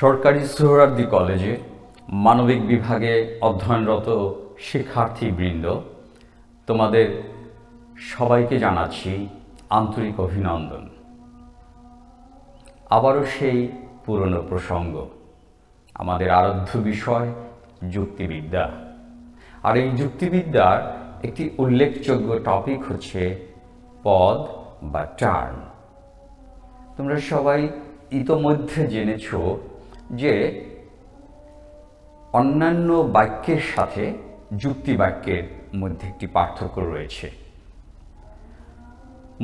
সরকারি সোহরাওয়ার্দী কলেজে মানবিক বিভাগে অধ্যয়নরত শিক্ষার্থীবৃন্দ, তোমাদের সবাইকে জানাচ্ছি আন্তরিক অভিনন্দন। আবারও সেই পুরনো প্রসঙ্গ, আমাদের আরাধ্য বিষয় যুক্তিবিদ্যা। আর এই যুক্তিবিদ্যার একটি উল্লেখযোগ্য টপিক হচ্ছে পদ বা টার্ম। তোমরা সবাই ইতোমধ্যে জেনেছ যে অন্যান্য বাক্যের সাথে যুক্তি বাক্যের মধ্যে একটি পার্থক্য রয়েছে।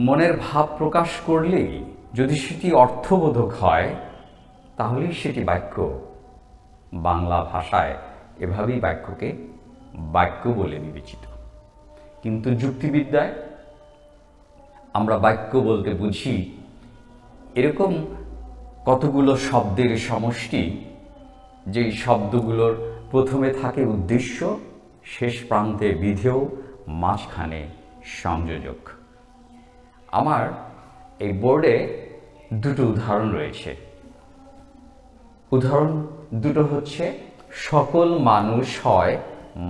মনের ভাব প্রকাশ করলেই যদি সেটি অর্থবোধক হয়, তাহলেই সেটি বাক্য। বাংলা ভাষায় এভাবেই বাক্যকে বাক্য বলে বিবেচিত। কিন্তু যুক্তিবিদ্যায় আমরা বাক্য বলতে বুঝি এরকম কতগুলো শব্দের সমষ্টি, যেই শব্দগুলোর প্রথমে থাকে উদ্দেশ্য, শেষ প্রান্তে বিধেয়, মাঝখানে সংযোজক। আমার এই বোর্ডে দুটো উদাহরণ রয়েছে। উদাহরণ দুটো হচ্ছে সকল মানুষ হয়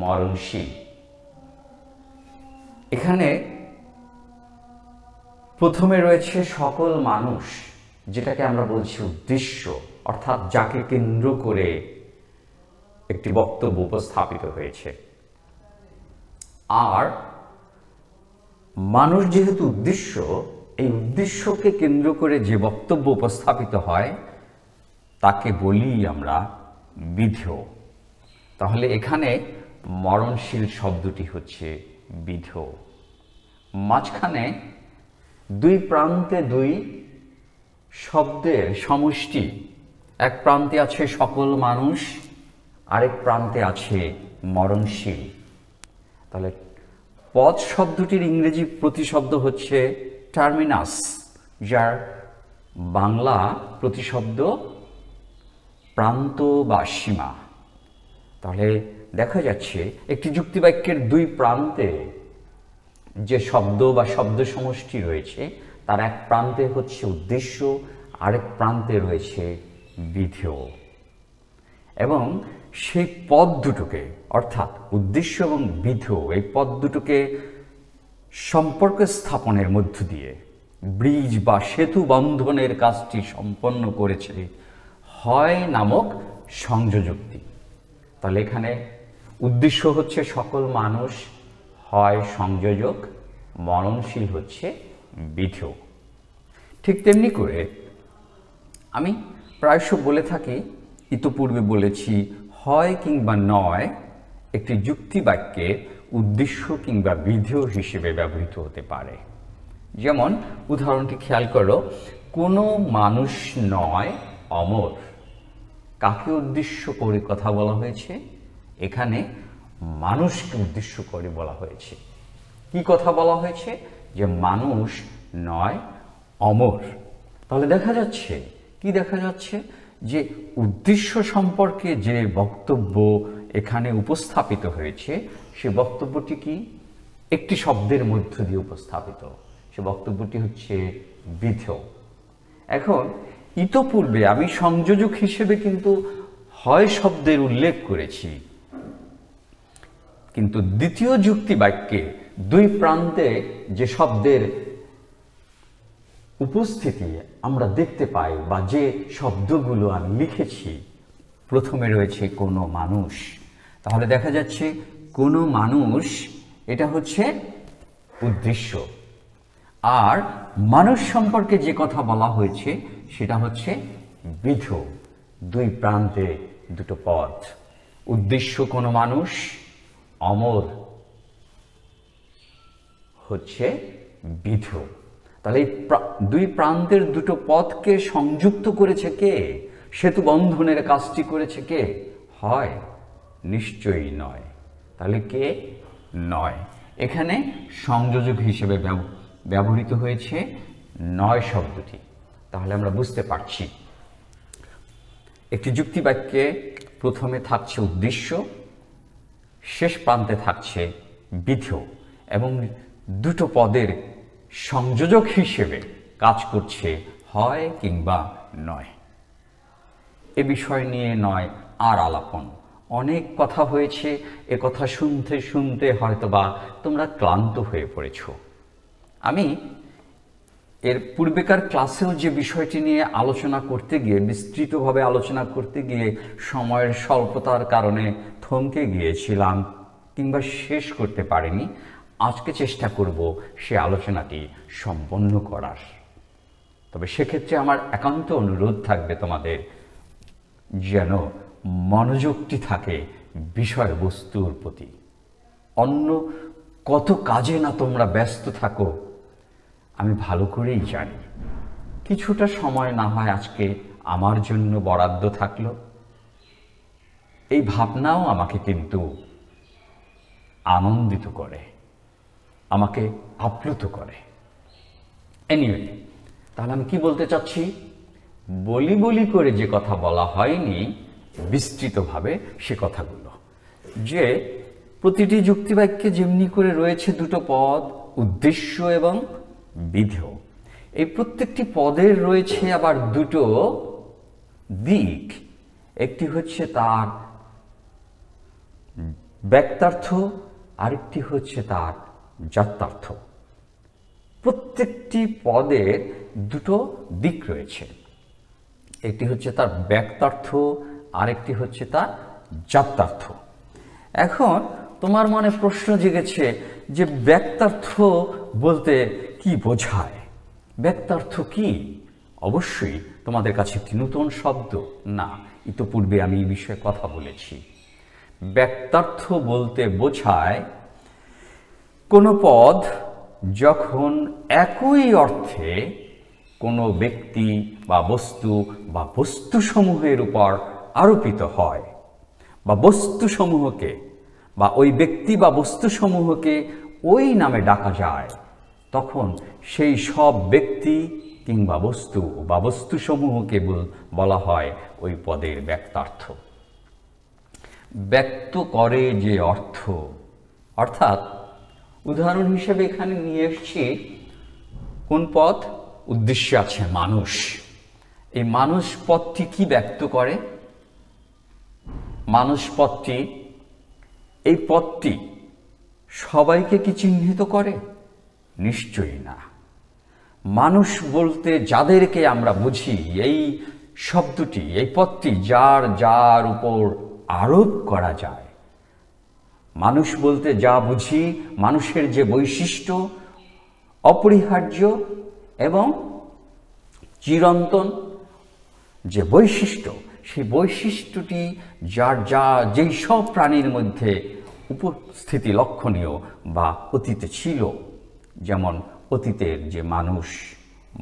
মরণশীল। এখানে প্রথমে রয়েছে সকল মানুষ, যেটাকে আমরা বলছি উদ্দেশ্য, অর্থাৎ যাকে কেন্দ্র করে একটি বক্তব্য উপস্থাপিত হয়েছে। আর মানুষ যেহেতু উদ্দেশ্য, এই উদ্দেশ্যকে কেন্দ্র করে যে বক্তব্য উপস্থাপিত হয় তাকে বলি আমরা বিধেয়। তাহলে এখানে মরণশীল শব্দটি হচ্ছে বিধেয়। মাঝখানে দুই প্রান্তে দুই শব্দের সমষ্টি, এক প্রান্তে আছে সকল মানুষ, আরেক প্রান্তে আছে মরণশীল। তাহলে পদ শব্দটির ইংরেজি প্রতিশব্দ হচ্ছে টার্মিনাস, যার বাংলা প্রতিশব্দ প্রান্ত বা সীমা। তাহলে দেখা যাচ্ছে একটি যুক্তিবাক্যের দুই প্রান্তে যে শব্দ বা শব্দ সমষ্টি রয়েছে, তার এক প্রান্তে হচ্ছে উদ্দেশ্য, আরেক প্রান্তে রয়েছে বিধেয়। এবং সেই পদ দুটোকে, অর্থাৎ উদ্দেশ্য এবং বিধেয়, এই পদ দুটোকে সম্পর্ক স্থাপনের মধ্য দিয়ে ব্রিজ বা সেতু বন্ধনের কাজটি সম্পন্ন করেছে হয় নামক সংযোজকটি। তাহলে এখানে উদ্দেশ্য হচ্ছে সকল মানুষ, হয় সংযোজক, মরণশীল হচ্ছে বিধেয়। ঠিক তেমনি করে আমি প্রায়শ বলে থাকি, ইতোপূর্বে বলেছি, হয় কিংবা নয় একটি যুক্তি বাক্যের উদ্দেশ্য কিংবা বিধেয় হিসেবে ব্যবহৃত হতে পারে। যেমন উদাহরণটি খেয়াল করো, কোনো মানুষ নয় অমর। কাকে উদ্দেশ্য করে কথা বলা হয়েছে? এখানে মানুষকে উদ্দেশ্য করে বলা হয়েছে। কি কথা বলা হয়েছে? যে মানুষ নয় অমর। তাহলে দেখা যাচ্ছে কি? দেখা যাচ্ছে যে উদ্দেশ্য সম্পর্কে যে বক্তব্য এখানে উপস্থাপিত হয়েছে, সে বক্তব্যটি কি? একটি শব্দের মধ্য দিয়ে উপস্থাপিত। সে বক্তব্যটি হচ্ছে বিধেয়। এখন ইতোপূর্বে আমি সংযোজক হিসেবে কিন্তু হয় শব্দের উল্লেখ করেছি, কিন্তু দ্বিতীয় যুক্তি বাক্যে দুই প্রান্তে যে শব্দের উপস্থিতি আমরা দেখতে পাই, বা যে শব্দগুলো আমি লিখেছি, প্রথমে রয়েছে কোনো মানুষ। তাহলে দেখা যাচ্ছে কোনো মানুষ, এটা হচ্ছে উদ্দেশ্য। আর মানুষ সম্পর্কে যে কথা বলা হয়েছে সেটা হচ্ছে বিধেয়। দুই প্রান্তে দুটো পদ, উদ্দেশ্য কোনো মানুষ, অমর হচ্ছে বিধেয়। তাহলে এই দুই প্রান্তের দুটো পদকে সংযুক্ত করেছে কে? সেতু বন্ধনের কাজটি করেছে কে? হয়? নিশ্চয়ই নয়। তাহলে কে? নয়। এখানে সংযোজক হিসেবে ব্যবহৃত হয়েছে নয় শব্দটি। তাহলে আমরা বুঝতে পারছি একটি যুক্তি বাক্যে প্রথমে থাকছে উদ্দেশ্য, শেষ প্রান্তে থাকছে বিধেয়, এবং দুটো পদের সংযোজক হিসেবে কাজ করছে হয় কিংবা নয়। এ বিষয় নিয়ে নয় আর আলাপন। অনেক কথা হয়েছে, এ কথা শুনতে শুনতে হয়তোবা তোমরা ক্লান্ত হয়ে পড়েছ। আমি এর পূর্বেকার ক্লাসেও যে বিষয়টি নিয়ে আলোচনা করতে গিয়ে, বিস্তৃতভাবে আলোচনা করতে গিয়ে সময়ের স্বল্পতার কারণে থমকে গিয়েছিলাম কিংবা শেষ করতে পারিনি, আজকে চেষ্টা করব সে আলোচনাটি সম্পন্ন করার। তবে সেক্ষেত্রে আমার একান্ত অনুরোধ থাকবে তোমাদের, যেন মনোযোগটি থাকে বিষয়বস্তুর প্রতি। অন্য কত কাজে না তোমরা ব্যস্ত থাকো আমি ভালো করেই জানি। কিছুটা সময় না হয় আজকে আমার জন্য বরাদ্দ থাকলো, এই ভাবনাও আমাকে কিন্তু আনন্দিত করে, আমাকে আপ্লুত করে। এনিওয়ে, তাহলে আমি কি বলতে চাচ্ছি, বলি বলি করে যে কথা বলা হয়নি বিস্তৃতভাবে সে কথাগুলো, যে প্রতিটি যুক্তিবাক্যে যেমনি করে রয়েছে দুটো পদ, উদ্দেশ্য এবং বিধেয়, এই প্রত্যেকটি পদের রয়েছে আবার দুটো দিক। একটি হচ্ছে তার ব্যক্তার্থ, আরেকটি হচ্ছে তার যাত্রার্থ। প্রত্যেকটি পদের দুটো দিক রয়েছে, একটি হচ্ছে তার ব্যক্তার্থ, আরেকটি হচ্ছে তার যাত্রার্থ। এখন তোমার মনে প্রশ্ন জেগেছে যে ব্যক্তার্থ বলতে কি বোঝায়, ব্যক্তার্থ কি? অবশ্যই তোমাদের কাছে একটি নতুন শব্দ না, ইতোপূর্বে আমি এই বিষয়ে কথা বলেছি। ব্যক্তার্থ বলতে বোঝায় কোনো পদ যখন একই অর্থে কোনো ব্যক্তি বা বস্তুসমূহের উপর আরোপিত হয়, বা বস্তুসমূহকে বা ওই ব্যক্তি বা বস্তুসমূহকে ওই নামে ডাকা যায়, তখন সেই সব ব্যক্তি কিংবা বস্তুসমূহকে বলা হয় ওই পদের ব্যক্তার্থ। ব্যক্ত করে যে অর্থ, অর্থাৎ উদাহরণ হিসেবে এখানে নিয়ে এসেছি কোন পদ? উদ্দেশ্যে আছে মানুষ। এই মানুষ পদটি কি ব্যক্ত করে? মানুষ পদটি, এই পদটি সবাইকে কি চিহ্নিত করে? নিশ্চয়ই না। মানুষ বলতে যাদেরকে আমরা বুঝি, এই শব্দটি, এই পদটি যার উপর আরোপ করা যায়, মানুষ বলতে যা বুঝি, মানুষের যে বৈশিষ্ট্য অপরিহার্য এবং চিরন্তন যে বৈশিষ্ট্য, সেই বৈশিষ্ট্যটি যেই সব প্রাণীর মধ্যে উপস্থিতি লক্ষণীয় বা অতীতে ছিল, যেমন অতীতের যে মানুষ,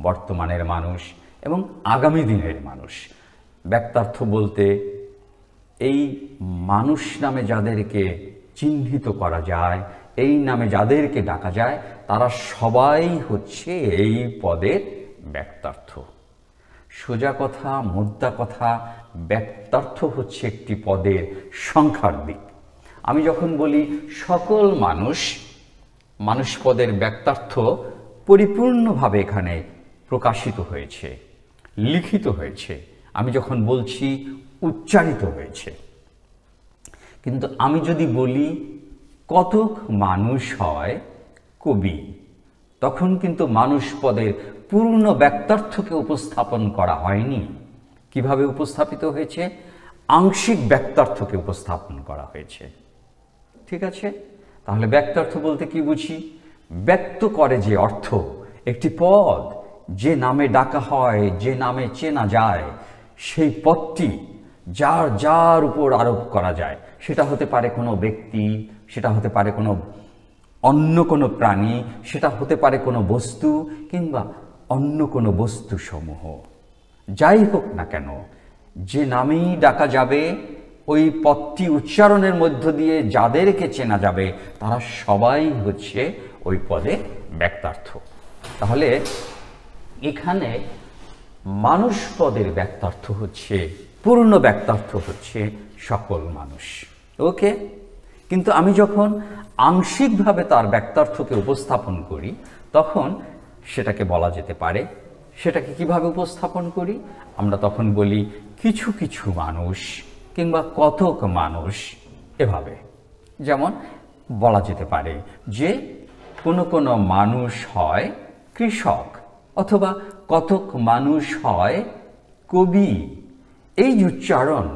বর্তমানের মানুষ এবং আগামী দিনের মানুষ। ব্যক্তার্থ বলতে এই মানুষ নামে যাদেরকে চিহ্নিত করা যায়, এই নামে যাদেরকে ডাকা যায়, তারা সবাই হচ্ছে এই পদের ব্যক্তার্থ। সোজা কথা, মোদ্দা কথা, ব্যক্তার্থ হচ্ছে একটি পদের সংখ্যার দিক। আমি যখন বলি সকল মানুষ পদের ব্যক্তার্থ পরিপূর্ণভাবে এখানে প্রকাশিত হয়েছে, লিখিত হয়েছে। আমি যখন বলছি উচ্চারিত হয়েছে। কিন্তু আমি যদি বলি কতক মানুষ হয় কবি, তখন কিন্তু মানুষ পদের পূর্ণ ব্যক্তার্থকে উপস্থাপন করা হয়নি। কিভাবে উপস্থাপিত হয়েছে? আংশিক ব্যক্তার্থকে উপস্থাপন করা হয়েছে। ঠিক আছে? তাহলে ব্যক্তার্থ বলতে কি বুঝি? ব্যক্ত করে যে অর্থ, একটি পদ যে নামে ডাকা হয়, যে নামে চেনা যায়, সেই পদটি যার উপর আরোপ করা যায়, সেটা হতে পারে কোনো ব্যক্তি, সেটা হতে পারে অন্য কোনো প্রাণী, সেটা হতে পারে কোনো বস্তু কিংবা অন্য কোনো বস্তুসমূহ। যাই হোক না কেন, যে নামেই ডাকা যাবে, ওই পদটি উচ্চারণের মধ্য দিয়ে যাদেরকে চেনা যাবে, তারা সবাই হচ্ছে ওই পদে ব্যক্তার্থ। তাহলে এখানে মানুষ পদের ব্যক্তার্থ হচ্ছে, পূর্ণ ব্যক্তার্থ হচ্ছে সকল মানুষ। ওকে? কিন্তু আমি যখন আংশিকভাবে তার ব্যক্তার্থকে উপস্থাপন করি, তখন সেটাকে বলা যেতে পারে সেটাকে কিভাবে উপস্থাপন করি? আমরা তখন বলি কিছু কিছু মানুষ কিংবা কতক মানুষ, এভাবে। যেমন বলা যেতে পারে যে কোনো কোনো মানুষ হয় কৃষক, অথবা কতক মানুষ হয় কবি। এই যে উচ্চারণ,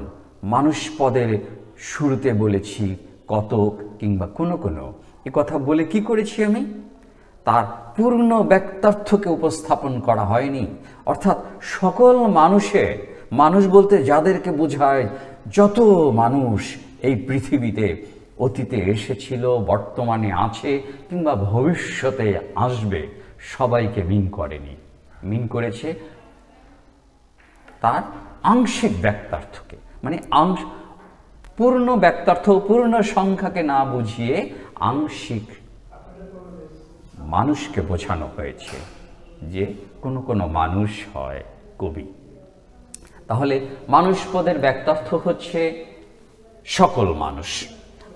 মানুষ পদের শুরুতে বলেছি কতক কিংবা কোনো কোনো, এ কথা বলে কি করেছি আমি? তার পূর্ণ ব্যক্তার্থকে উপস্থাপন করা হয়নি। অর্থাৎ সকল মানুষের, মানুষ বলতে যাদেরকে বোঝায় যত মানুষ এই পৃথিবীতে অতীতে এসেছিল, বর্তমানে আছে কিংবা ভবিষ্যতে আসবে, সবাইকে মিন করেনি। মিন করেছে তার আংশিক ব্যক্তার্থকে, মানে পূর্ণ ব্যক্তার্থ, পূর্ণ সংখ্যাকে না বুঝিয়ে আংশিক মানুষকে বোঝানো হয়েছে যে কোনো কোনো মানুষ হয় কবি। তাহলে মানুষ পদের ব্যক্তার্থ হচ্ছে সকল মানুষ।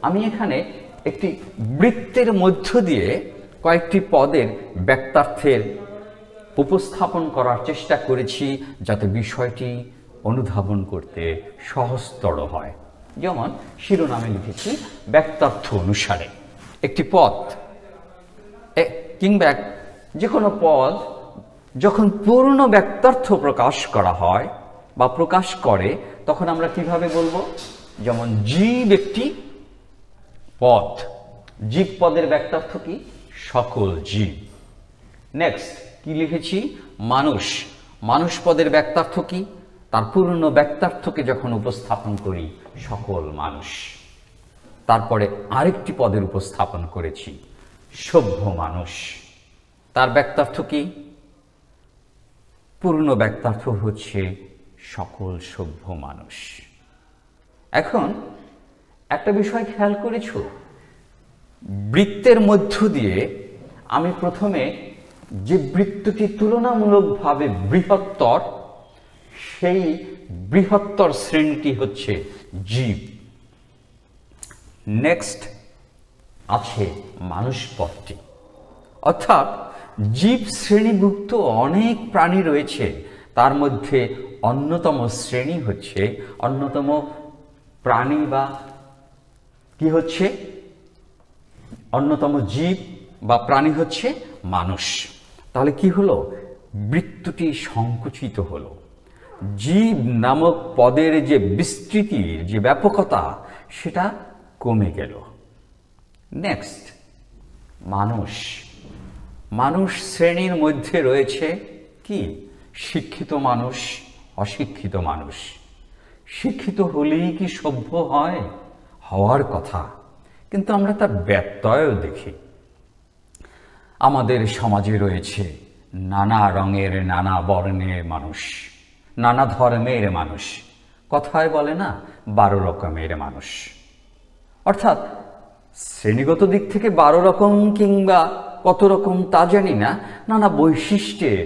আমি এখানে একটি বৃত্তের মধ্য দিয়ে কয়েকটি পদের ব্যক্তার্থের উপস্থাপন করার চেষ্টা করেছি, যাতে বিষয়টি অনুধাবন করতে সহজতর হয়। যেমন শিরোনামে লিখেছি ব্যক্তার্থ অনুসারে। একটি পদ কিংবা যে কোনো পদ যখন পূর্ণ ব্যক্তার্থ প্রকাশ করা হয় বা প্রকাশ করে, তখন আমরা কিভাবে বলবো? যেমন জীব একটি পদ, জীব পদের ব্যক্তার্থ কি? সকল জীব। নেক্সট কি লিখেছি? মানুষ, মানুষ পদের ব্যক্তার্থ কি? তার পূর্ণ ব্যক্তার্থকে যখন উপস্থাপন করি, সকল মানুষ। তারপরে আরেকটি পদের উপস্থাপন করেছি সভ্য মানুষ, তার ব্যক্তার্থ কি? পূর্ণ ব্যক্তার্থ হচ্ছে সকল সভ্য মানুষ। এখন একটা বিষয় খেয়াল করেছো, বৃত্তের মধ্য দিয়ে আমি প্রথমে যে বৃত্তটি তুলনামূলকভাবে বৃহত্তর, সেই বৃহত্তর শ্রেণীটি হচ্ছে জীব। নেক্সট আছে মানুষ পদটি, অর্থাৎ জীব শ্রেণীভুক্ত অনেক প্রাণী রয়েছে, তার মধ্যে অন্যতম শ্রেণী হচ্ছে, অন্যতম প্রাণী বা কি হচ্ছে, অন্যতম জীব বা প্রাণী হচ্ছে মানুষ। তাহলে কি হলো? বৃত্তটি সংকুচিত হলো। জীব নামক পদের যে বিস্তৃতির যে ব্যাপকতা, সেটা কমে গেল। নেক্সট মানুষ, মানুষ শ্রেণীর মধ্যে রয়েছে কি? শিক্ষিত মানুষ, অশিক্ষিত মানুষ। শিক্ষিত হলেই কি সভ্য হয়? হওয়ার কথা, কিন্তু আমরা তার ব্যত্যয়ও দেখি। আমাদের সমাজে রয়েছে নানা রঙের, নানা বর্ণের মানুষ, নানা ধর্মের মানুষ। কথায় বলে না 12 রকমের মানুষ। অর্থাৎ শ্রেণীগত দিক থেকে 12 রকম কিংবা কত রকম তা জানি না, নানা বৈশিষ্ট্যের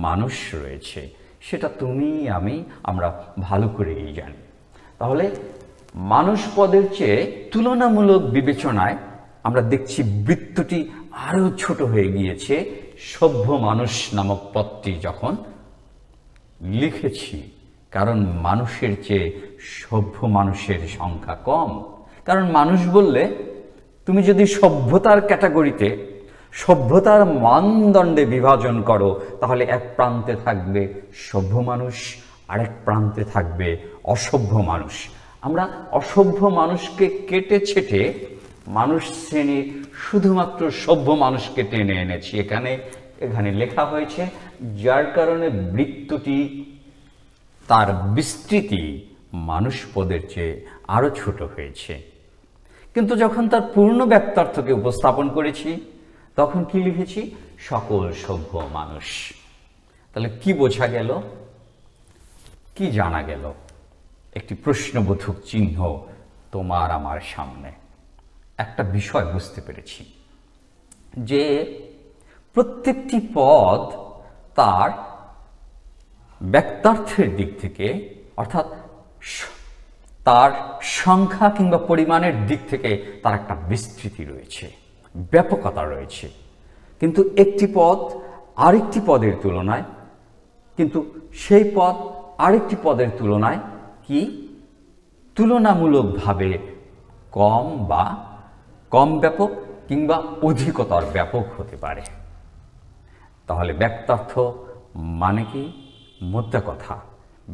মানুষ রয়েছে। সেটা তুমি আমি আমরা ভালো করেই জানি। তাহলে মানুষ পদের চেয়ে তুলনামূলক বিবেচনায় আমরা দেখছি বৃত্তটি আরো ছোট হয়ে গিয়েছে সভ্য মানুষ নামক পদটি যখন লিখেছি। কারণ মানুষের চেয়ে সভ্য মানুষের সংখ্যা কম। কারণ মানুষ বললে তুমি যদি সভ্যতার ক্যাটাগরিতে, সভ্যতার মানদণ্ডে বিভাজন করো, তাহলে এক প্রান্তে থাকবে সভ্য মানুষ, আরেক প্রান্তে থাকবে অসভ্য মানুষ। আমরা অসভ্য মানুষকে কেটে ছেটে মানুষ শ্রেণীর শুধুমাত্র সভ্য মানুষকে টেনে এনেছি এখানে লেখা হয়েছে, যার কারণে বৃত্তটি, তার বিস্তৃতি মানুষ পদের চেয়ে আরো ছোট হয়েছে। কিন্তু যখন তার পূর্ণ ব্যক্তার্থকে উপস্থাপন করেছি, তখন কি লিখেছি? সকল সভ্য মানুষ। তাহলে কি বোঝা গেল, কি জানা গেল? একটি প্রশ্নবোধক চিহ্ন তোমার আমার সামনে। একটা বিষয় বুঝতে পেরেছি যে প্রত্যেকটি পদ তার ব্যক্তার্থের দিক থেকে, অর্থাৎ তার সংখ্যা কিংবা পরিমাণের দিক থেকে তার একটা বিস্তৃতি রয়েছে, ব্যাপকতা রয়েছে। কিন্তু একটি পদ আরেকটি পদের তুলনায় কিন্তু সেই পদ আরেকটি পদের তুলনায় কি তুলনামূলকভাবে কম বা কম ব্যাপক কিংবা অধিকতর ব্যাপক হতে পারে। তাহলে ব্যক্তার্থ মানে কি? মোদ্দা কথা,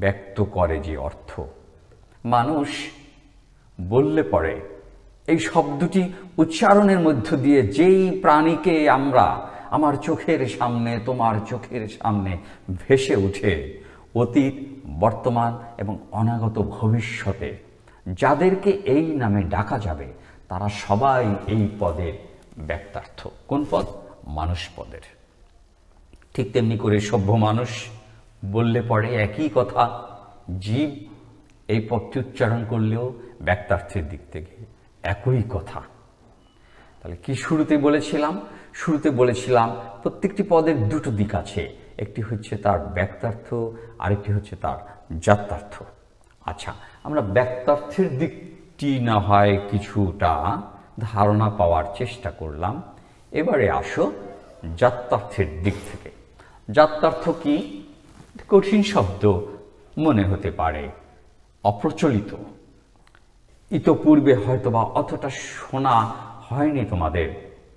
ব্যক্ত করে যে অর্থ। মানুষ বললে পরে এই শব্দটি উচ্চারণের মধ্য দিয়ে যেই প্রাণীকে আমরা আমার চোখের সামনে, তোমার চোখের সামনে ভেসে উঠে অতীত, বর্তমান এবং অনাগত ভবিষ্যতে যাদেরকে এই নামে ডাকা যাবে তারা সবাই এই পদের ব্যক্তার্থ। কোন পদ? মানুষ পদের। ঠিক তেমনি করে সভ্য মানুষ বললে পরে একই কথা, জীব এই পদটি উচ্চারণ করলেও ব্যক্তার্থের দিক থেকে একই কথা। তাহলে কি শুরুতে বলেছিলাম? শুরুতে বলেছিলাম প্রত্যেকটি পদের দুটো দিক আছে, একটি হচ্ছে তার ব্যক্তার্থ, আরেকটি হচ্ছে তার জাত্যার্থ। আচ্ছা, আমরা ব্যক্তার্থের দিকটি না হয় কিছুটা ধারণা পাওয়ার চেষ্টা করলাম, এবারে আসো জাত্যার্থের দিক থেকে। জাত্যার্থ কি? কঠিন শব্দ মনে হতে পারে, অপ্রচলিত, ইতপূর্বে হয়তোবা অতটা শোনা হয়নি তোমাদের,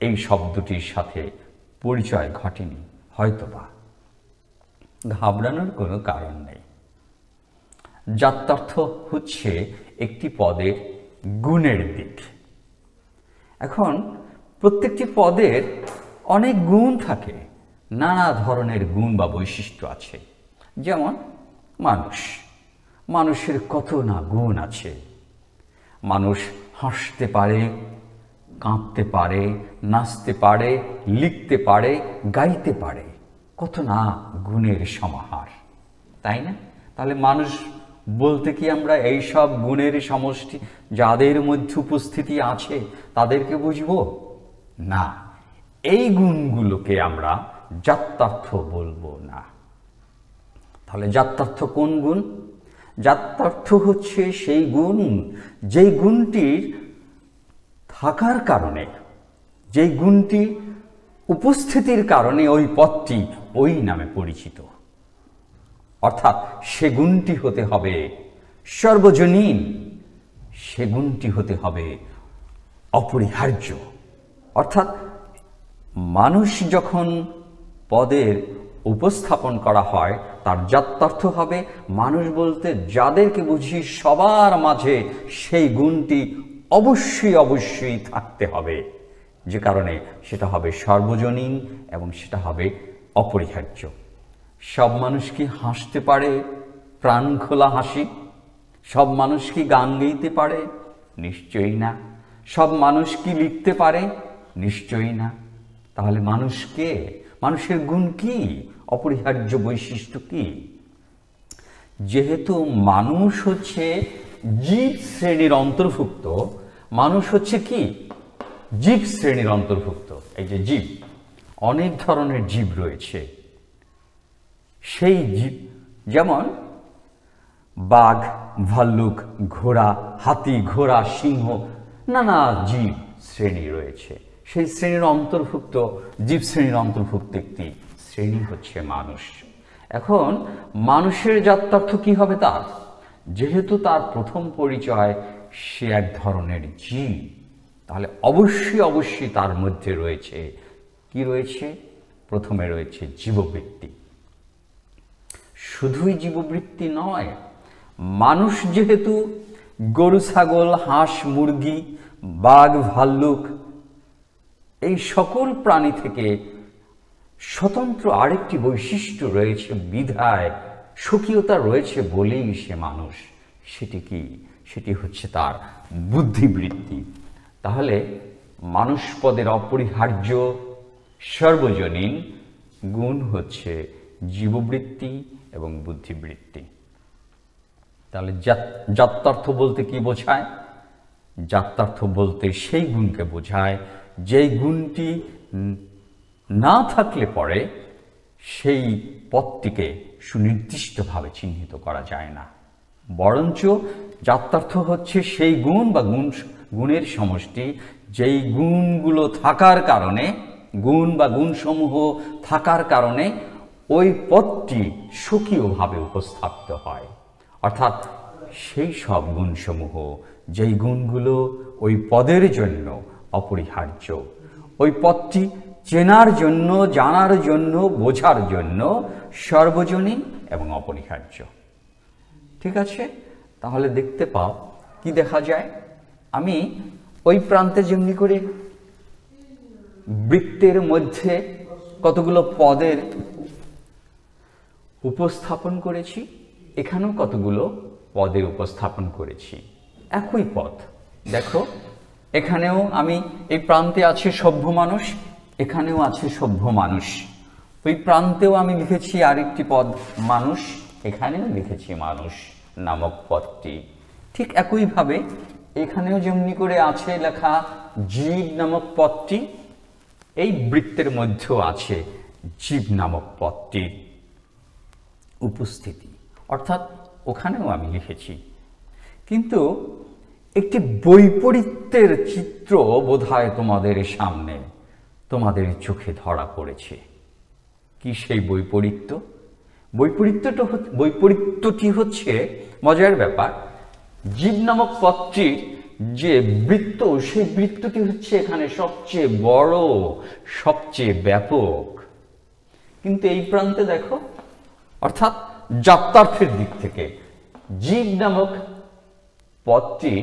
এই শব্দটির সাথে পরিচয় ঘটেনি হয়তোবা। ঘাবড়ানোর কোনো কারণ নেই। জাত্যার্থ হচ্ছে একটি পদের গুণের দিক। এখন প্রত্যেকটি পদের অনেক গুণ থাকে, নানা ধরনের গুণ বা বৈশিষ্ট্য আছে। যেমন মানুষ, মানুষের কত না গুণ আছে। মানুষ হাসতে পারে, কাঁদতে পারে, নাচতে পারে, লিখতে পারে, গাইতে পারে, কত না গুণের সমাহার, তাই না? তাহলে মানুষ বলতে কি আমরা এই সব গুণের সমষ্টি যাদের মধ্যে উপস্থিতি আছে তাদেরকে বুঝবো? না, এই গুণগুলোকে আমরা জাত্যার্থ বলবো না। তাহলে জাত্যার্থ কোন গুণ? জাত্যার্থ হচ্ছে সেই গুণ, যেই গুণটির থাকার কারণে, যেই গুণটি উপস্থিতির কারণে ওই পদটি ওই নামে পরিচিত। অর্থাৎ সে গুণটি হতে হবে সর্বজনীন, সে গুণটি হতে হবে অপরিহার্য। অর্থাৎ মানুষ যখন পদের উপস্থাপন করা হয় তার জাত্যার্থ হবে মানুষ বলতে যাদেরকে বুঝি সবার মাঝে সেই গুণটি অবশ্যই অবশ্যই থাকতে হবে, যে কারণে সেটা হবে সর্বজনীন এবং সেটা হবে অপরিহার্য। সব মানুষ কি হাসতে পারে প্রাণ খোলা হাসি? সব মানুষ কি গান গাইতে পারে? নিশ্চয়ই না। সব মানুষ কি লিখতে পারে? নিশ্চয়ই না। তাহলে মানুষ কে? মানুষের গুণ কি? অপরিহার্য বৈশিষ্ট্য কি? যেহেতু মানুষ হচ্ছে জীব শ্রেণীর অন্তর্ভুক্ত, মানুষ হচ্ছে কি? জীব শ্রেণীর অন্তর্ভুক্ত। এই যে জীব, অনেক ধরনের জীব রয়েছে। সেই জীব যেমন বাঘ, ভাল্লুক, ঘোড়া, হাতি, ঘোড়া, সিংহ, নানা জীব শ্রেণী রয়েছে। সেই শ্রেণীর অন্তর্ভুক্ত, জীব শ্রেণীর অন্তর্ভুক্ত একটি শ্রেণী হচ্ছে মানুষ। এখন মানুষের জাত্যার্থ কি হবে তার? যেহেতু তার প্রথম পরিচয় সে এক ধরনের জীব, তাহলে অবশ্যই অবশ্যই তার মধ্যে রয়েছে কি রয়েছে? প্রথমে রয়েছে জীববৃত্তি। শুধুই জীববৃত্তি নয়, মানুষ যেহেতু গরু, ছাগল, হাঁস, মুরগি, বাঘ, ভাল্লুক এই সকল প্রাণী থেকে স্বতন্ত্র আরেকটি বৈশিষ্ট্য রয়েছে বিধায়, স্বকীয়তা রয়েছে বলেই সে মানুষ। সেটি কি? সেটি হচ্ছে তার বুদ্ধিবৃত্তি। তাহলে মানুষ পদের অপরিহার্য সর্বজনীন গুণ হচ্ছে জীববৃত্তি এবং বুদ্ধিবৃত্তি। তাহলে জাত্যার্থ বলতে কি বোঝায়? জাত্যার্থ বলতে সেই গুণকে বোঝায় যেই গুণটি না থাকলে পরে সেই পদটিকে সুনির্দিষ্টভাবে চিহ্নিত করা যায় না, বরঞ্চ জাত্যার্থ হচ্ছে সেই গুণ বা গুণের সমষ্টি যেই গুণগুলো থাকার কারণে, গুণ বা গুণসমূহ থাকার কারণে ওই পদটি স্বকীয়ভাবে উপস্থাপিত হয়, অর্থাৎ সেই সব গুণসমূহ যেই গুণগুলো ওই পদের জন্য অপরিহার্য, ওই পদটি চেনার জন্য, জানার জন্য, বোঝার জন্য সর্বজনীন এবং অপরিহার্য। ঠিক আছে, তাহলে দেখতে পাও কি দেখা যায়। আমি ওই প্রান্তে যেমনি করে বৃত্তের মধ্যে কতগুলো পদের উপস্থাপন করেছি, এখানেও কতগুলো পদের উপস্থাপন করেছি। একই পদ দেখো, এখানেও আমি এই প্রান্তে আছে সভ্য মানুষ, এখানেও আছে সভ্য মানুষ। ওই প্রান্তেও আমি লিখেছি আরেকটি পদ মানুষ, এখানেও লিখেছি মানুষ নামক পদটি। ঠিক একইভাবে এখানেও যেমনি করে আছে লেখা জীব নামক পদটি, এই বৃত্তের মধ্যেও আছে জীব নামক পদটির উপস্থিতি, অর্থাৎ ওখানেও আমি লিখেছি। কিন্তু একটি বৈপরীত্যের চিত্র বোধহয় তোমাদের সামনে, তোমাদের চোখে ধরা পড়েছে। কি সেই বৈপরীত্য? বৈপরীত্যটি হচ্ছে মজার ব্যাপার। জীব নামক পদটির যে বৃত্ত, সেই বৃত্তটি হচ্ছে এখানে সবচেয়ে বড়, সবচেয়ে ব্যাপক। কিন্তু এই প্রান্তে দেখো, অর্থাৎ যাত্রার্থের দিক থেকে জীব নামক পদটি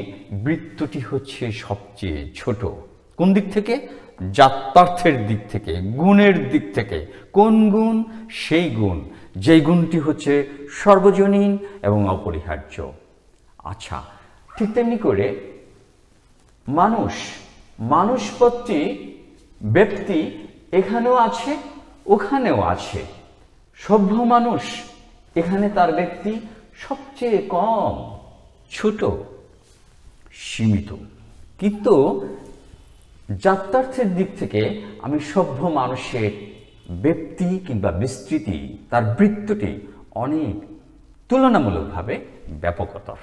বৃত্তটি হচ্ছে সবচেয়ে ছোট। কোন দিক থেকে? যাত্রার্থের দিক থেকে, গুণের দিক থেকে। কোন গুণ? সেই গুণ যেই গুণটি হচ্ছে সর্বজনীন এবং অপরিহার্য। আচ্ছা, ঠিক তেমনি করে মানুষ পদটি ব্যক্তি এখানেও আছে, ওখানেও আছে। সভ্য মানুষ, এখানে তার ব্যক্তি সবচেয়ে কম, ছোট, সীমিত। কিন্তু যাত্রার্থের দিক থেকে আমি সভ্য মানুষের ব্যক্তি কিংবা বিস্তৃতি, তার বৃত্তটি অনেক তুলনামূলকভাবে ব্যাপকতর।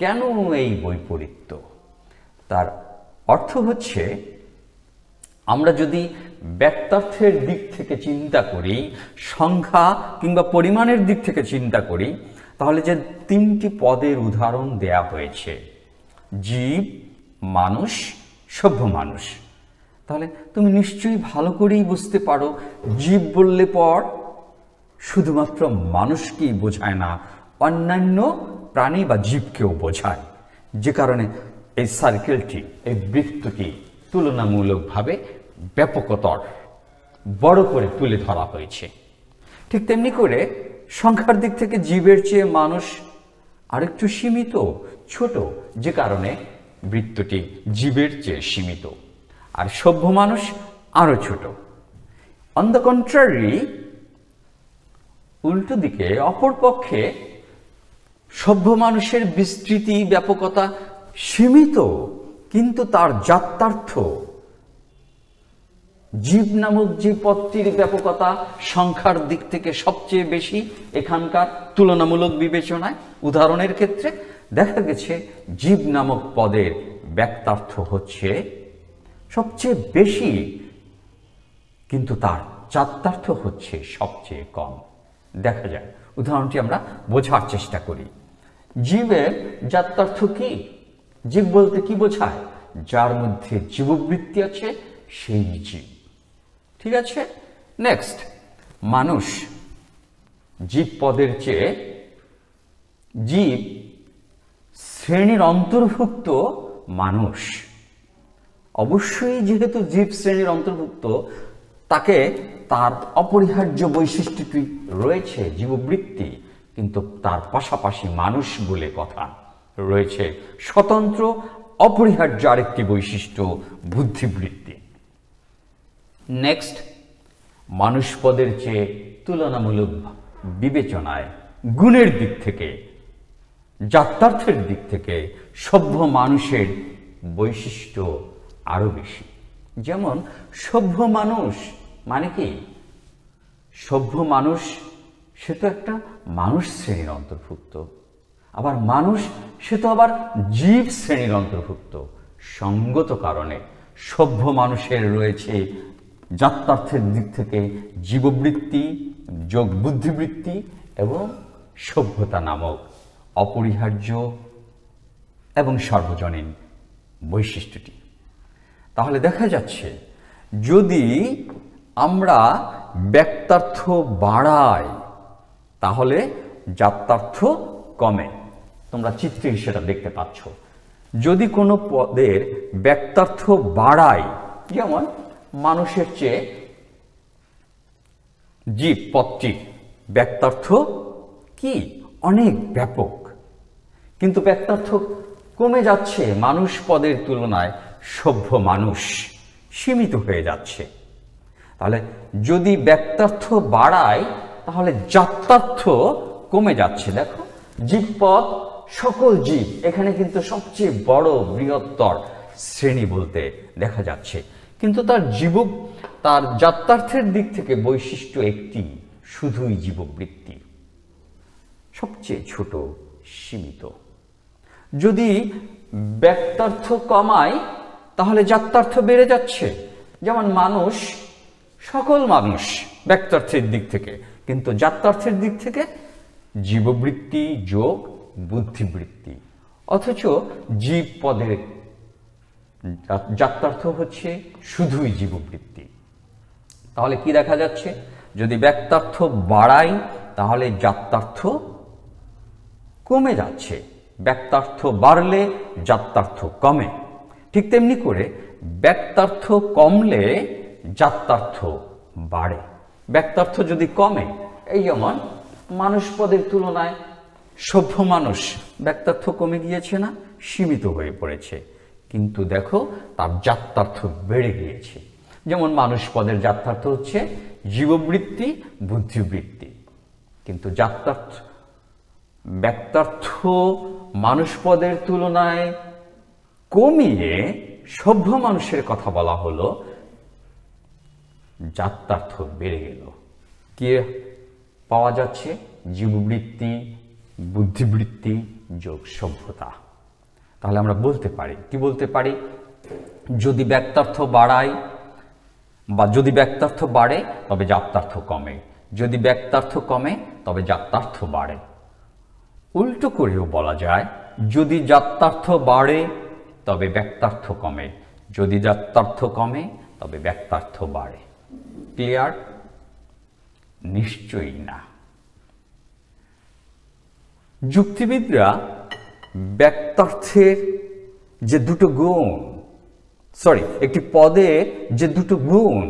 কেন এই বৈপরীত্য? তার অর্থ হচ্ছে, আমরা যদি ব্যক্তার্থের দিক থেকে চিন্তা করি, সংখ্যা কিংবা পরিমাণের দিক থেকে চিন্তা করি, তাহলে যে তিনটি পদের উদাহরণ দেয়া হয়েছে, জীব, মানুষ, সভ্য মানুষ, তাহলে তুমি নিশ্চয়ই ভালো করেই বুঝতে পারো জীব বললে পর শুধুমাত্র মানুষকেই বোঝায় না, অন্যান্য প্রাণী বা জীবকেও বোঝায়। যে কারণে এই সার্কেলটি, এই বৃত্তটি তুলনামূলকভাবে ব্যাপকতর, বড় করে তুলে ধরা হয়েছে। ঠিক তেমনি করে সংখ্যার দিক থেকে জীবের চেয়ে মানুষ আরেকটু সীমিত, ছোট, যে কারণে বৃত্তটি জীবের চেয়ে সীমিত। আর সভ্য মানুষ আরো ছোট। অন দ্য কন্ট্রারি, উল্টো দিকে, অপরপক্ষে সভ্য মানুষের বিস্তৃতি, ব্যাপকতা সীমিত, কিন্তু তার যাত্রার্থ, জীব নামক যে পদটির ব্যাপকতা সংখ্যার দিক থেকে সবচেয়ে বেশি এখানকার তুলনামূলক বিবেচনায়। উদাহরণের ক্ষেত্রে দেখা গেছে জীব নামক পদের ব্যক্তার্থ হচ্ছে সবচেয়ে বেশি, কিন্তু তার যাত্রার্থ হচ্ছে সবচেয়ে কম। দেখা যায়, উদাহরণটি আমরা বোঝার চেষ্টা করি। জীবের যাত্রার্থ কি? জীব বলতে কি বোঝায়? যার মধ্যে জীববৃত্তি আছে, সেই জীব। ঠিক আছে, নেক্সট, মানুষ। জীব পদের চেয়ে জীব শ্রেণীর অন্তর্ভুক্ত মানুষ। অবশ্যই যেহেতু জীব শ্রেণীর অন্তর্ভুক্ত, তাকে তার অপরিহার্য বৈশিষ্ট্যটি রয়েছে জীববৃত্তি, কিন্তু তার পাশাপাশি মানুষ বলে কথা রয়েছে স্বতন্ত্র অপরিহার্য আরেকটি বৈশিষ্ট্য, বুদ্ধিবৃত্তি। নেক্সট, মানুষ পদের চেয়ে তুলনামূলক বিবেচনায় গুণের দিক থেকে, যাত্রার্থের দিক থেকে সভ্য মানুষের বৈশিষ্ট্য আরো বেশি। যেমন সভ্য মানুষ মানে কি? সভ্য মানুষ সে তো একটা মানুষ শ্রেণীর অন্তর্ভুক্ত, আবার মানুষ সে তো আবার জীব শ্রেণীর অন্তর্ভুক্ত। সঙ্গত কারণে সভ্য মানুষের রয়েছে যাত্রার্থের দিক থেকে জীববৃত্তি, যোগ বুদ্ধিবৃত্তি এবং সভ্যতা নামক অপরিহার্য এবং সার্বজনীন বৈশিষ্ট্যটি। তাহলে দেখা যাচ্ছে যদি আমরা ব্যক্তার্থ বাড়াই তাহলে জাত্যার্থ কমে। তোমরা চিত্রে সেটা দেখতে পাচ্ছ। যদি কোনো পদের ব্যক্তার্থ বাড়াই, যেমন মানুষের চেয়ে জীব পদটি ব্যক্তার্থ কি অনেক ব্যাপক, কিন্তু ব্যক্তার্থ কমে যাচ্ছে, মানুষ পদের তুলনায় সভ্য মানুষ সীমিত হয়ে যাচ্ছে। তাহলে যদি ব্যক্তার্থ বাড়ায় তাহলে জাত্যার্থ কমে যাচ্ছে। দেখো জীবপদ সকল জীব, এখানে কিন্তু সবচেয়ে বড় বৃহত্তর শ্রেণী বলতে দেখা যাচ্ছে, কিন্তু তার জাত্যার্থের দিক থেকে বৈশিষ্ট্য একটি, শুধুই জীববৃত্তি, সবচেয়ে ছোট সীমিত। যদি ব্যক্তার্থ কমায় তাহলে জাত্যার্থ বেড়ে যাচ্ছে। যেমন মানুষ, সকল মানুষ ব্যক্তার্থের দিক থেকে, কিন্তু জাত্যার্থের দিক থেকে জীববৃত্তি যোগ বুদ্ধিবৃত্তি, অথচ জীব পদের জাত্যার্থ হচ্ছে শুধুই জীববৃত্তি। তাহলে কি দেখা যাচ্ছে, যদি ব্যক্তার্থ বাড়াই তাহলে জাত্যার্থ কমে যাচ্ছে, ব্যক্তার্থ বাড়লে জাত্যার্থ কমে। ঠিক তেমনি করে ব্যক্তার্থ কমলে জাত্যার্থ বাড়ে। ব্যক্তার্থ যদি কমে, এই যেমন মানুষ পদের তুলনায় সভ্য মানুষ, ব্যক্তার্থ কমে গিয়েছে না, সীমিত হয়ে পড়েছে, কিন্তু দেখো তার জাত্যার্থ বেড়ে গিয়েছে। যেমন মানুষ পদের জাত্যার্থ হচ্ছে জীববৃত্তি বুদ্ধিবৃত্তি, কিন্তু ব্যক্তার্থ মানুষ পদের তুলনায় কমিয়ে সভ্য মানুষের কথা বলা হলো, জাত্যার্থ বেড়ে গেল। কি পাওয়া যাচ্ছে, জীববৃত্তি বুদ্ধিবৃত্তি যোগ সভ্যতা। তাহলে আমরা বলতে পারি, কি বলতে পারি, যদি ব্যক্তার্থ বাড়ায় বা যদি ব্যক্তার্থ বাড়ে তবে জাত্যার্থ কমে, যদি ব্যক্তার্থ কমে তবে জাত্যার্থ বাড়ে। উল্টো করেও বলা যায়, যদি জাত্যার্থ বাড়ে তবে ব্যক্তার্থ কমে, যদি জাত্যার্থ কমে তবে ব্যক্তার্থ বাড়ে। ক্লিয়ার? নিশ্চয়ই না। যুক্তিবিদরা ব্যক্তার্থের যে দুটো গুণ, একটি পদের যে দুটো গুণ,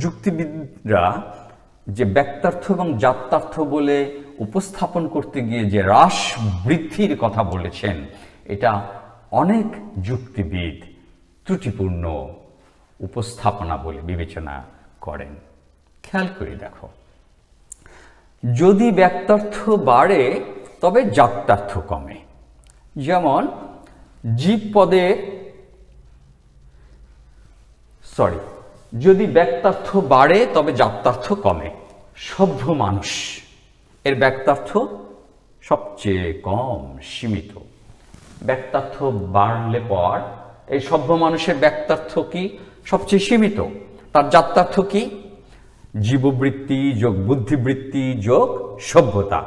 যুক্তিবিদরা যে ব্যক্তার্থ এবং জাত্যার্থ বলে উপস্থাপন করতে গিয়ে যে হ্রাস বৃদ্ধির কথা বলেছেন, এটা অনেক যুক্তিবিদ ত্রুটিপূর্ণ উপস্থাপনা বলে বিবেচনা করেন। খেয়াল করে দেখো, যদি ব্যক্তার্থ বাড়ে তবে জাত্যার্থ কমে। যেমন জীব পদে যদি ব্যক্তার্থ বাড়ে তবে জাত্যার্থ কমে। সভ্য মানুষ এর ব্যক্তার্থ সবচেয়ে কম, সীমিত। ব্যক্তার্থ বাড়লে পর এই সভ্য মানুষের ব্যক্তার্থ কি সবচেয়ে সীমিত, তার জাত্যার্থ কি জীববৃত্তি যোগ বুদ্ধিবৃত্তি যোগ সভ্যতা।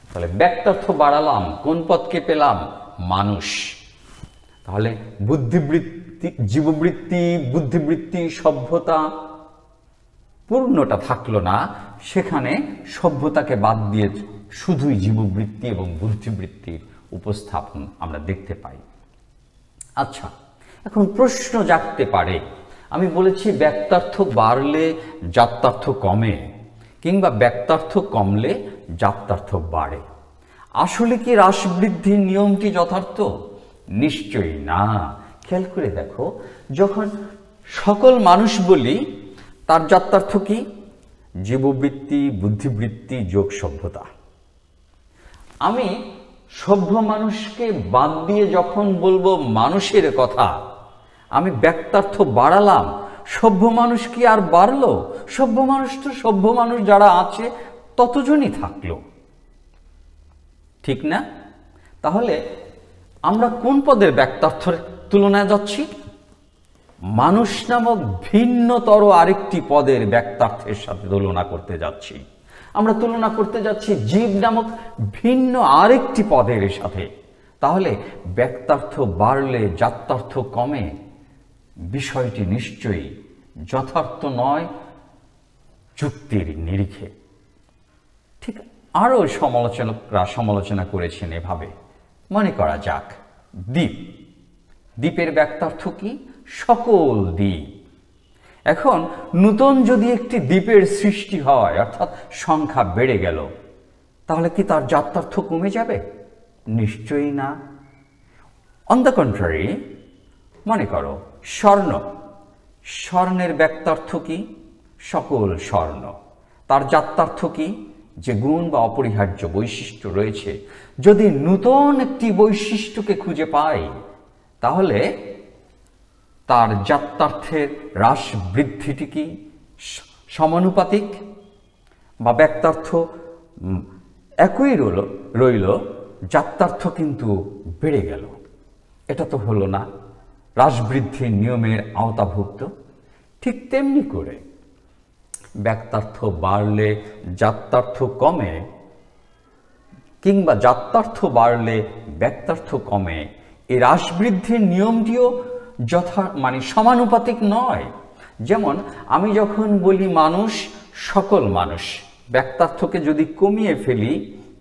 তাহলে ব্যক্তার্থ বাড়ালাম, কোন পদকে পেলাম, মানুষ। তাহলে বুদ্ধিবৃত্তি, জীববৃত্তি বুদ্ধিবৃত্তি সভ্যতা পূর্ণটা থাকলো না, সেখানে সভ্যতাকে বাদ দিয়ে শুধুই জীববৃত্তি এবং বুদ্ধিবৃত্তির উপস্থাপন আমরা দেখতে পাই। আচ্ছা, এখন প্রশ্ন জাগতে পারে, আমি বলেছি ব্যক্তার্থ বাড়লে জাত্যার্থ কমে, কিংবা ব্যক্তার্থ কমলে জাত্যার্থ বাড়ে। আসলে কি হ্রাস বৃদ্ধির নিয়মটি যথার্থ? নিশ্চয়ই না। খেয়াল করে দেখো, যখন সকল মানুষ বলি তার জাত্যার্থ কি জীববৃত্তি বুদ্ধিবৃত্তি যোগ সভ্যতা। আমি সভ্য মানুষকে বাদ দিয়ে যখন বলবো মানুষের কথা, আমি ব্যক্তার্থ বাড়ালাম, সভ্য মানুষ কি আর বাড়লো? সভ্য মানুষ তো সভ্য মানুষ যারা আছে ততজনই থাকলো, ঠিক না? তাহলে আমরা কোন পদের ব্যক্তার্থের তুলনায় যাচ্ছি? মানুষ নামক ভিন্নতর আরেকটি পদের ব্যক্তার্থের সাথে তুলনা করতে যাচ্ছি। আমরা তুলনা করতে যাচ্ছি জীব নামক ভিন্ন আরেকটি পদের সাথে। তাহলে ব্যক্তার্থ বাড়লে জাত্যার্থ কমে, বিষয়টি নিশ্চয়ই যথার্থ নয় যুক্তির নিরিখে। ঠিক আরও সমালোচকরা সমালোচনা করেছেন এভাবে। মনে করা যাক দ্বীপ, দ্বীপের ব্যক্তার্থ কি? সকল দ্বীপ। এখন নূতন যদি একটি দ্বীপের সৃষ্টি হয়, অর্থাৎ সংখ্যা বেড়ে গেল, তাহলে কি তার জাত্যার্থ কমে যাবে? নিশ্চয়ই না। অন দ্য কন্ট্রারি, মনে করো স্বর্ণ, স্বর্ণের ব্যক্তার্থ কি? সকল স্বর্ণ। তার জাত্যার্থ কি? যে গুণ বা অপরিহার্য বৈশিষ্ট্য রয়েছে, যদি নূতন একটি বৈশিষ্ট্যকে খুঁজে পাই, তাহলে তার জাত্যার্থের হ্রাস বৃদ্ধিটি কি সমানুপাতিক? বা ব্যক্তার্থ একই রইল, জাত্যার্থ কিন্তু বেড়ে গেল। এটা তো হলো না, হ্রাস বৃদ্ধির নিয়মের আওতাভুক্ত। ঠিক তেমনি করে ব্যক্তার্থ বাড়লে জাত্যার্থ কমে, কিংবা জাত্যার্থ বাড়লে ব্যক্তার্থ কমে, এই হ্রাস বৃদ্ধির নিয়মটিও সমানুপাতিক নয়। যেমন আমি যখন বলি মানুষ, সকল মানুষ, ব্যক্তার্থকে যদি কমিয়ে ফেলি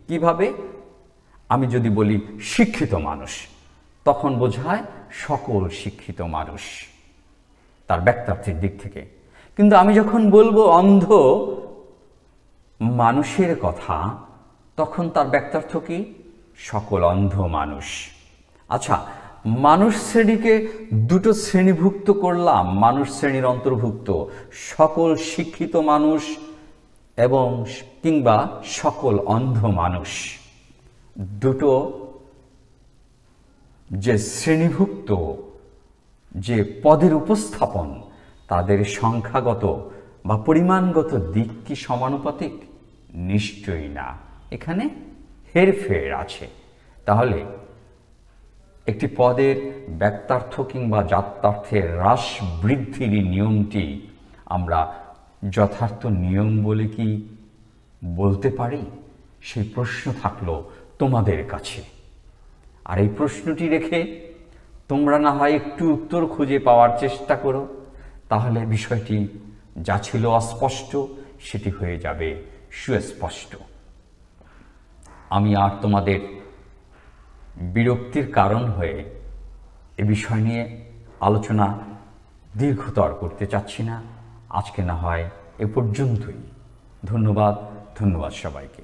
কিভাবে? আমি যদি বলি শিক্ষিত মানুষ, তখন বোঝায় সকল শিক্ষিত মানুষ তার ব্যক্তার্থের দিক থেকে। কিন্তু আমি যখন বলবো অন্ধ মানুষের কথা, তখন তার ব্যক্তার্থ কি? সকল অন্ধ মানুষ। আচ্ছা, মানুষ শ্রেণীকে দুটো শ্রেণীভুক্ত করলাম। মানুষ শ্রেণীর অন্তর্ভুক্ত সকল শিক্ষিত মানুষ এবং কিংবা সকল অন্ধ মানুষ। দুটো যে শ্রেণীভুক্ত যে পদের উপস্থাপন, তাদের সংখ্যাগত বা পরিমাণগত দিক কি সমানুপাতিক? নিশ্চয়ই না, এখানে হেরফের আছে। তাহলে একটি পদের ব্যক্তার্থ কিংবা জাত্যার্থের হ্রাস বৃদ্ধির নিয়মটি আমরা যথার্থ নিয়ম বলে কি বলতে পারি? সেই প্রশ্ন থাকলো তোমাদের কাছে। আর এই প্রশ্নটি রেখে তোমরা না হয় একটু উত্তর খুঁজে পাওয়ার চেষ্টা করো, তাহলে বিষয়টি যা ছিল অস্পষ্ট সেটি হয়ে যাবে সুস্পষ্ট। আমি আর তোমাদের বিরক্তির কারণ হয়ে এ বিষয় নিয়ে আলোচনা দীর্ঘতর করতে চাচ্ছি না। আজকে না হয় এ পর্যন্তই। ধন্যবাদ সবাইকে।